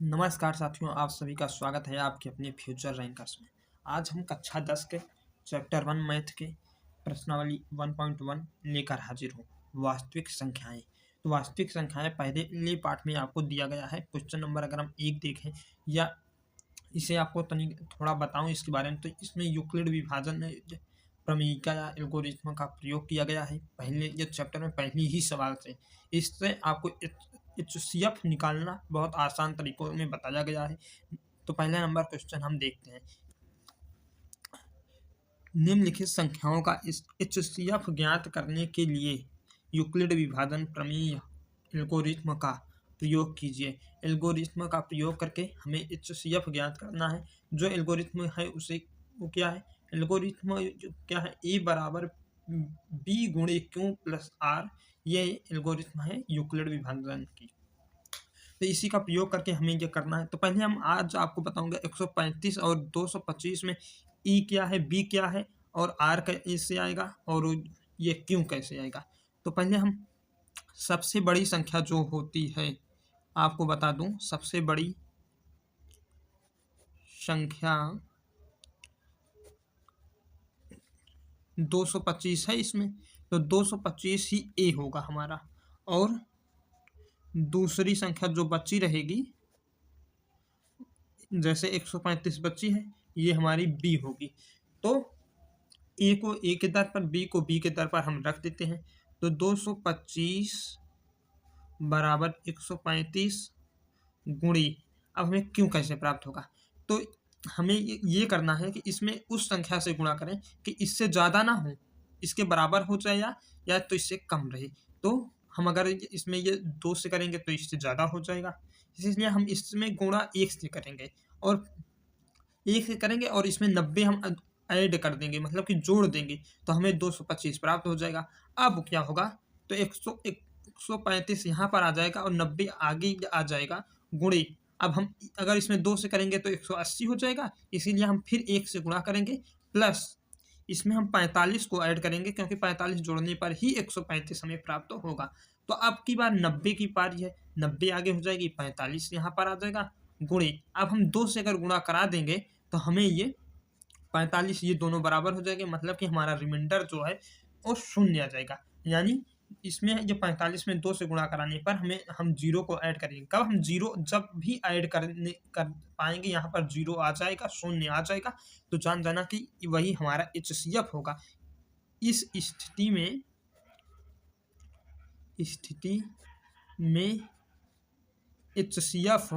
नमस्कार साथियों, आप सभी का स्वागत है आपके अपने फ्यूचर रैंकर्स में। आज हम कक्षा 10 के चैप्टर 1 मैथ के प्रश्नावली 1.1 लेकर हाजिर हूँ, वास्तविक संख्याएं। तो वास्तविक संख्याएं पहले पार्ट में आपको दिया गया है। क्वेश्चन नंबर अगर हम 1 देखें या इसे आपको थोड़ा बताऊं इसके बारे में, तो इसमें यूक्लिड विभाजन प्रमेय या एल्गोरिथ्म का प्रयोग किया गया है। पहले ये चैप्टर में पहले ही सवाल से इससे आपको HCF निकालना बहुत आसान तरीकों में बताया गया है। तो पहला नंबर क्वेश्चन हम देखते हैं। निम्नलिखित संख्याओं का HCF ज्ञात करने के लिए यूक्लिड विभाजन प्रमेय एल्गोरिथ्म का प्रयोग कीजिए। एल्गोरिथ्म का प्रयोग करके हमें HCF ज्ञात करना है। जो एल्गोरिथ्म है उसे वो क्या है? एल्गोरिथ्म क्या है? A बराबर B गुणे Q प्लस R, ये एल्गोरिथ्म है यूक्लिड विभाजन की। तो इसी का प्रयोग करके हमें ये करना है। तो पहले हम आज आपको बताऊंगा 135 और 225 में E क्या है, B क्या है और R कैसे आएगा और ये Q कैसे आएगा। तो पहले हम सबसे बड़ी संख्या जो होती है आपको बता दूं, सबसे बड़ी संख्या 225 है इसमें, तो 225 ही A होगा हमारा। और दूसरी संख्या जो बची रहेगी, जैसे 135 बची है, ये हमारी B होगी। तो A को A के दर पर, B को B के दर पर हम रख देते हैं। तो 225 बराबर 135 गुणी, अब हमें क्यों कैसे प्राप्त होगा? तो हमें ये करना है कि इसमें उस संख्या से गुणा करें कि इससे ज़्यादा ना हो, इसके बराबर हो जाए या तो इससे कम रहे। तो हम अगर इसमें ये 2 से करेंगे तो इससे ज़्यादा हो जाएगा, इसलिए हम इसमें गुणा 1 से करेंगे और 1 से करेंगे और इसमें 90 हम ऐड कर देंगे, मतलब कि जोड़ देंगे, तो हमें 225 प्राप्त हो जाएगा। अब क्या होगा? तो 135 यहाँ पर आ जाएगा और 90 आगे आ जाएगा गुणे। अब हम अगर इसमें 2 से करेंगे तो 180 हो जाएगा, इसीलिए हम फिर 1 से गुणा करेंगे, प्लस इसमें हम 45 को ऐड करेंगे, क्योंकि 45 जोड़ने पर ही 135 हमें प्राप्त होगा। तो अब की बार 90 की पारी है, 90 आगे हो जाएगी, 45 यहाँ पर आ जाएगा गुणे। अब हम 2 से अगर गुणा करा देंगे तो हमें ये 45 ये दोनों बराबर हो जाएंगे, मतलब कि हमारा रिमाइंडर जो है वो शून्य आ जाएगा। यानी इसमें ये 45 में 2 से गुणा कराने पर हम जीरो को ऐड करेंगे। कब हम जीरो जब भी ऐड कर पाएंगे, यहाँ पर जीरो आ जाएगा, शून्य आ जाएगा, तो जान जाना कि वही हमारा HCF होगा। इस स्थिति में HCF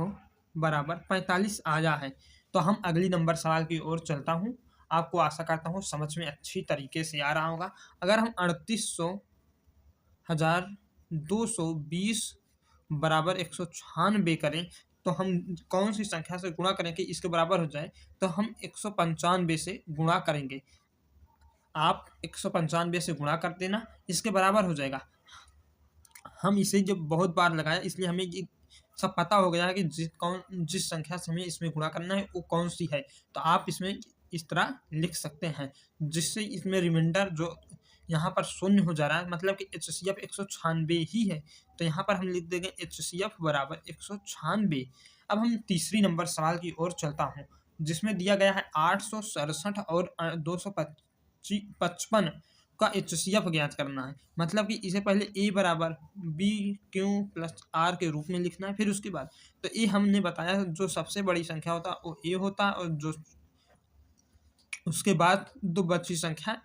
बराबर 45 आया है। तो हम अगली नंबर सवाल की ओर चलता हूँ। आपको आशा करता हूँ समझ में अच्छी तरीके से आ रहा होगा। अगर हम 38,220 बराबर 196 करें, तो हम कौन सी संख्या से गुणा करें कि इसके बराबर हो जाए? तो हम 195 से गुणा करेंगे। आप 195 से गुणा कर देना, इसके बराबर हो जाएगा। हम इसे जब बहुत बार लगाया, इसलिए हमें ये सब पता हो गया है कि जिस संख्या से हमें इसमें गुणा करना है वो कौन सी है। तो आप इसमें इस तरह लिख सकते हैं, जिससे इसमें रिमाइंडर जो यहाँ पर शून्य हो जा रहा है, मतलब कि HCF 196 ही है। तो यहाँ पर हम लिख देंगे HCF बराबर 196। अब हम तीसरी नंबर सवाल की ओर चलता हूँ, जिसमें दिया गया है 867 और 255 का HCF ज्ञात करना है। मतलब कि इसे पहले A बराबर B Q प्लस R के रूप में लिखना है। फिर उसके बाद तो A हमने बताया जो सबसे बड़ी संख्या होता है वो A होता है, और जो उसके बाद दो बची संख्या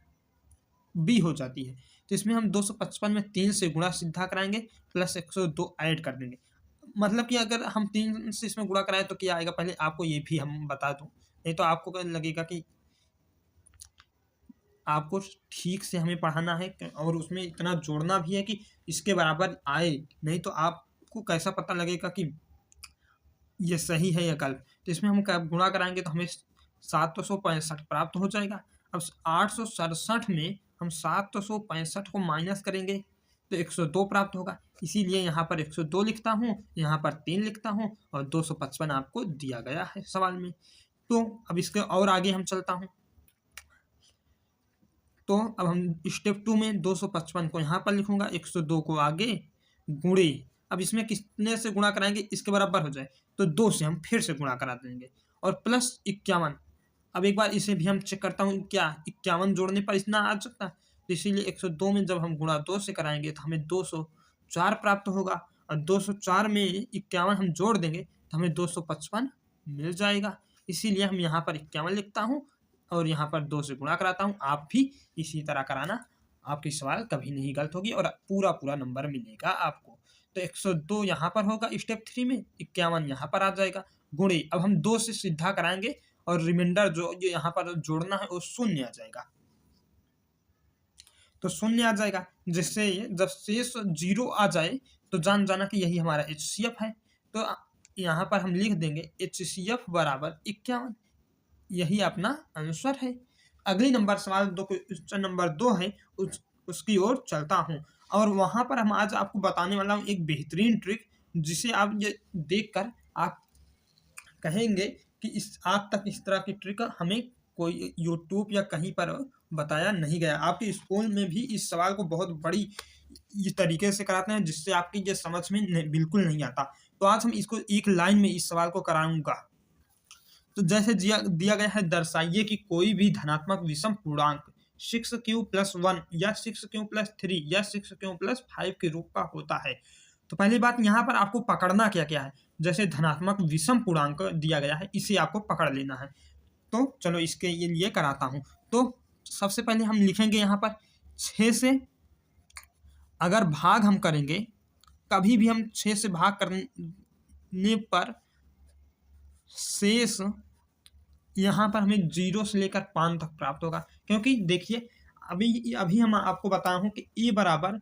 B हो जाती है। तो इसमें हम 255 में 3 से गुणा सीधा कराएंगे, प्लस 102 ऐड कर देंगे। मतलब कि अगर हम 3 से इसमें गुणा कराएं तो क्या आएगा, पहले आपको ये भी हम बता दूं, नहीं तो आपको लगेगा कि आपको ठीक से हमें पढ़ाना है और उसमें इतना जोड़ना भी है कि इसके बराबर आए, नहीं तो आपको कैसा पता लगेगा कि ये सही है या गलत। तो इसमें हम गुणा कराएंगे तो हमें 765 प्राप्त हो जाएगा। अब 867 में हम 765 को माइनस करेंगे तो 102 प्राप्त होगा, इसीलिए यहाँ पर 102 लिखता हूँ, यहाँ पर 3 लिखता हूँ और 255 आपको दिया गया है सवाल में। तो अब इसके और आगे हम चलता हूँ। तो अब हम स्टेप 2 में 255 को यहाँ पर लिखूंगा, 102 को आगे गुणे, अब इसमें कितने से गुणा कराएंगे इसके बराबर हो जाए, तो 2 से हम फिर से गुणा करा देंगे। और प्लस 51, अब एक बार इसे भी हम चेक करता हूँ, क्या 51 जोड़ने पर इतना आ सकता है? तो इसीलिए 102 में जब हम गुणा 2 से कराएंगे तो हमें 204 प्राप्त होगा, और 204 में 51 हम जोड़ देंगे तो हमें 255 मिल जाएगा। इसीलिए हम यहाँ पर 51 लिखता हूँ और यहाँ पर 2 से गुणा कराता हूँ। आप भी इसी तरह कराना, आपकी सवाल कभी नहीं गलत होगी और पूरा नंबर मिलेगा आपको। तो 102 यहाँ पर होगा स्टेप 3 में, 51 यहाँ पर आ जाएगा गुणे। अब हम 2 से सीधा कराएंगे और रिमाइंडर जो यहाँ पर जोड़ना है वो शून्य आ जाएगा, तो शून्य आ जाएगा, जिससे जब शेष 0 आ जाए तो जान जाना कि यही हमारा HCF है। तो यहाँ पर हम लिख देंगे HCF बराबर 51, यही अपना आंसर है। अगली नंबर सवाल क्वेश्चन नंबर 2 है, उसकी ओर चलता हूँ, और वहाँ पर हम आज आपको बताने वाला हूँ एक बेहतरीन ट्रिक, जिसे आप ये देखकर आप कहेंगे कि आज तक इस तरह की ट्रिक हमें कोई यूट्यूब या कहीं पर बताया नहीं गया। आपके स्कूल में भी इस सवाल को बहुत बड़ी इस तरीके से कराते हैं जिससे आपकी ये समझ में बिल्कुल नहीं आता। तो आज हम इसको एक लाइन में इस सवाल को कराऊंगा। तो जैसे दिया गया है, दर्शाइए कि कोई भी धनात्मक विषम पूर्णांक 6q+1 या 6q+3 या 6q+5 के रूप का होता है। तो पहली बात यहाँ पर आपको पकड़ना क्या क्या है, जैसे धनात्मक विषम पूर्णांक दिया गया है, इसे आपको पकड़ लेना है। तो चलो इसके लिए कराता हूँ। तो सबसे पहले हम लिखेंगे यहाँ पर 6 से अगर भाग हम करेंगे, कभी भी हम 6 से भाग करने पर शेष यहाँ पर हमें 0 से लेकर 5 तक प्राप्त होगा, क्योंकि देखिए अभी हम आपको बताया हूँ कि ए बराबर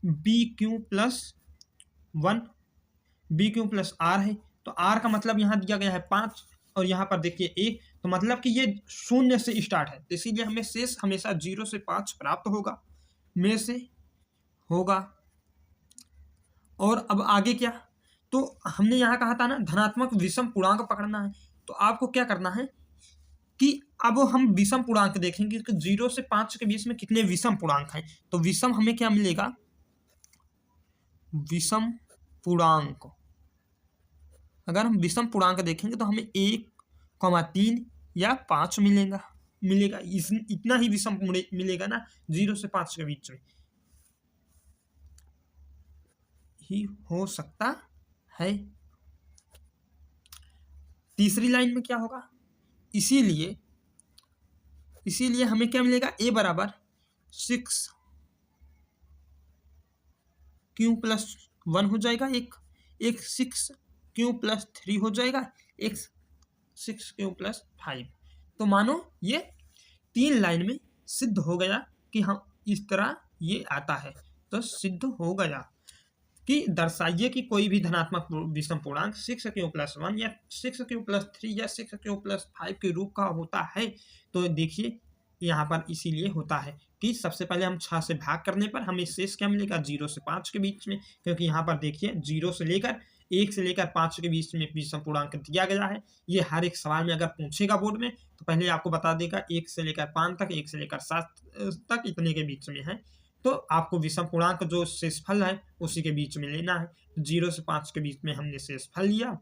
BQ+1 BQ+R है। तो R का मतलब यहाँ दिया गया है 5 और यहाँ पर देखिए ए, तो मतलब कि ये 0 से स्टार्ट है, तो इसीलिए हमें शेष हमेशा 0 से 5 प्राप्त होगा में से होगा। और अब आगे क्या, तो हमने यहाँ कहा था ना धनात्मक विषम पूर्णांक पकड़ना है, तो आपको क्या करना है कि अब हम विषम पूर्णांक देखेंगे कि 0 से 5 के बीच में कितने विषम पूर्णांक हैं। तो विषम हमें क्या मिलेगा, विषम पूर्णांक अगर हम विषम पूर्णांक देखेंगे तो हमें 1,3 या 5 मिलेगा। इतना ही विषम मिलेगा ना, 0 से 5 के बीच में ही हो सकता है। तीसरी लाइन में क्या होगा, इसीलिए हमें क्या मिलेगा, ए बराबर 6q+1 हो जाएगा, एक 6q+3 हो जाएगा, एक 6q+5। तो मानो ये 3 लाइन में सिद्ध हो गया कि हम इस तरह ये आता है। तो सिद्ध हो गया कि दर्शाइए कि कोई भी धनात्मक विषम पूर्णांक 6q+1 या 6q+3 या 6q+5 के रूप का होता है। तो देखिए यहाँ पर इसीलिए होता है कि सबसे पहले हम 6 से भाग करने पर हमें शेष क्या मिलेगा, 0 से 5 के बीच में, क्योंकि यहाँ पर देखिए 0 से लेकर 1 से लेकर 5 के बीच में विषम पूर्णांक दिया गया है। ये हर एक सवाल में अगर पूछेगा बोर्ड में तो पहले आपको बता देगा 1 से लेकर 5 तक, 1 से लेकर 7 तक इतने के बीच में है। तो आपको विषम पूर्णांक जो शेषफल है उसी के बीच में लेना है। 0 से 5 के बीच में हमने शेषफल लिया,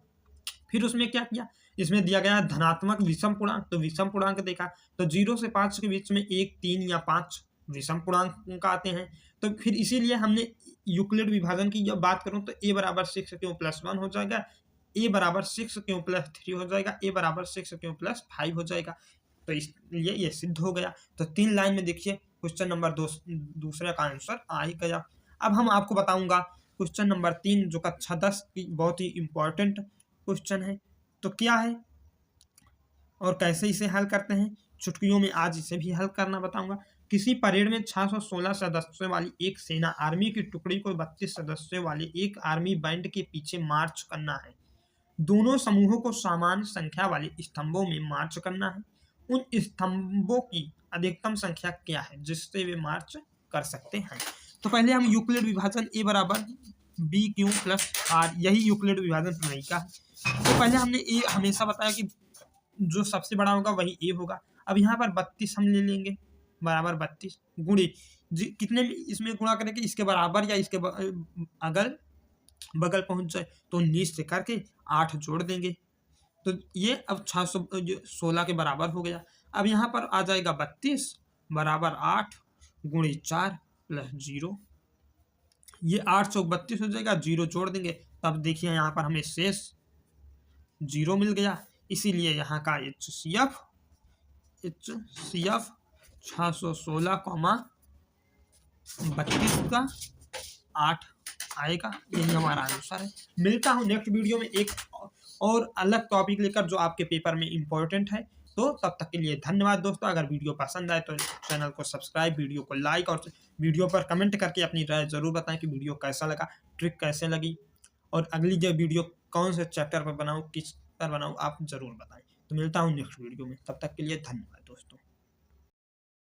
फिर उसमें क्या किया, इसमें दिया गया धनात्मक विषम पूर्णांक, तो विषम पूर्णांक देखा, तो 0 से 5 के बीच में 1, 3 या 5 विषम पूर्णांक आते हैं। तो फिर इसीलिए हमने यूक्लिड विभाजन की जब बात करूं तो ए बराबर 6q+1 हो जाएगा, ए बराबर 6q+3 हो जाएगा, ए बराबर 6q+5 हो जाएगा। तो इसलिए ये सिद्ध हो गया। तो 3 लाइन में देखिए क्वेश्चन नंबर दूसरे का आंसर आ ही गया। अब हम आपको बताऊंगा क्वेश्चन नंबर 3 जो कक्षा 10 की बहुत ही इंपॉर्टेंट क्वेश्चन है। तो क्या है और कैसे इसे हल करते हैं, चुटकियों में आज इसे भी हल करना बताऊंगा। किसी परेड में 616 सदस्यों वाली एक सेना आर्मी की टुकड़ी को 32 सदस्यों वाले एक आर्मी बैंड के पीछे मार्च करना है। दोनों समूहों को समान संख्या वाले स्तंभों में मार्च करना है। उन स्तंभों की अधिकतम संख्या क्या है जिससे वे मार्च कर सकते हैं। तो पहले हम यूक्लिड विभाजन ए बराबर BQ+R, यही यूक्लिड विभाजन प्रमेय का है। तो पहले हमने ए हमेशा बताया कि जो सबसे बड़ा होगा वही ए होगा। अब यहाँ पर 32 हम ले लेंगे, बराबर 32 गुणे कितने में इसमें गुणा करेंगे, इसके बराबर या इसके अगर बगल पहुंच जाए तो 19 से करके 8 जोड़ देंगे, तो ये अब 616 के बराबर हो गया। अब यहाँ पर आ जाएगा 32 बराबर 8 गुणे 4 प्लस 0, ये 8 चौक 32 हो जाएगा, 0 जोड़ देंगे, तब देखिए यहाँ पर हमें शेष 0 मिल गया, इसीलिए यहाँ का HCF 616, 32 का 8 आएगा, यही हमारा आंसर है। मिलता हूँ नेक्स्ट वीडियो में एक और अलग टॉपिक लेकर जो आपके पेपर में इम्पोर्टेंट है। तो तब तक के लिए धन्यवाद दोस्तों। अगर वीडियो पसंद आए तो चैनल को सब्सक्राइब, वीडियो को लाइक और वीडियो पर कमेंट करके अपनी राय ज़रूर बताएं कि वीडियो कैसा लगा, ट्रिक कैसे लगी, और अगली जो वीडियो कौन से चैप्टर पर बनाऊँ, किस पर बनाऊँ, आप ज़रूर बताएं। तो मिलता हूँ नेक्स्ट वीडियो में, तब तक के लिए धन्यवाद।